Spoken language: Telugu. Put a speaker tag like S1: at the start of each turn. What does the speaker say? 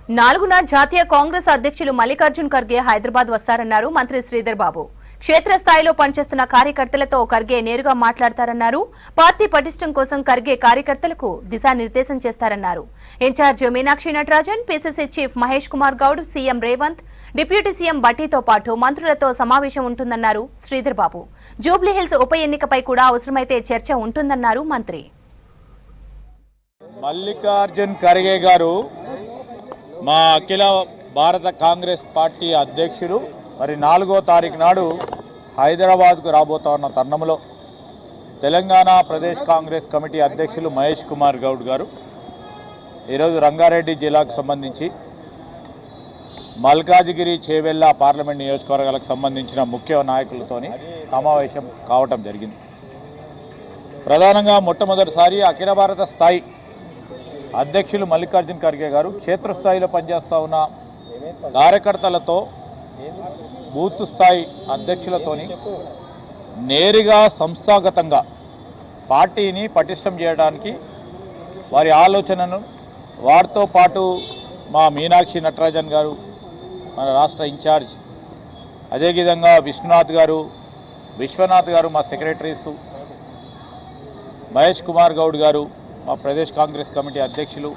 S1: నాలుగున జాతీయ కాంగ్రెస్ అధ్యక్షులు మల్లికార్జున్ ఖర్గే హైదరాబాద్ వస్తారన్నారు మంత్రి శ్రీధర్ బాబు. క్షేత్రస్థాయిలో పనిచేస్తున్న కార్యకర్తలతో ఖర్గే నేరుగా మాట్లాడతారన్నారు. పార్టీ పటిష్టం కోసం ఖర్గే కార్యకర్తలకు దిశానిర్దేశం చేస్తారన్నారు. Incharge Meenakshi Natarajan, PCC chief Mahesh Kumar Goud, CM Revanth, deputy CM భట్టీతో పాటు మంత్రులతో సమావేశం ఉంటుందన్నారు శ్రీధర్ బాబు. జూబ్లీహిల్స్ ఉప ఎన్నికపై కూడా అవసరమైతే చర్చ ఉంటుందన్నారు మంత్రి.
S2: మల్లికార్జున్ ఖర్గే గారు మా అఖిల భారత కాంగ్రెస్ పార్టీ అధ్యక్షులు మరి 4వ తారీఖు నాడు హైదరాబాద్కు రాబోతున్న తరుణంలో తెలంగాణ ప్రదేశ్ కాంగ్రెస్ కమిటీ అధ్యక్షులు మహేష్ కుమార్ గౌడ్ గారు ఈరోజు రంగారెడ్డి జిల్లాకు సంబంధించి మల్కాజిగిరి, చేవెళ్ళ పార్లమెంట్ నియోజకవర్గాలకు సంబంధించిన ముఖ్య నాయకులతోని సమావేశం కావటం జరిగింది. ప్రధానంగా మొట్టమొదటిసారి అఖిల భారత స్థాయి అధ్యక్షులు మల్లికార్జున్ ఖర్గే గారు క్షేత్రస్థాయిలో పనిచేస్తూ ఉన్న కార్యకర్తలతో, బూత్ స్థాయి అధ్యక్షులతోని నేరుగా సంస్థాగతంగా పార్టీని పటిష్టం చేయడానికి వారి ఆలోచనను, వారితో పాటు మా మీనాక్షి నటరాజన్ గారు మన రాష్ట్ర ఇన్ఛార్జ్, అదేవిధంగా విశ్వనాథ్ గారు మా సెక్రటరీసు, మహేష్ కుమార్ గౌడ్ గారు మా ప్రదేశ్ కాంగ్రెస్ కమిటీ అధ్యక్షులు,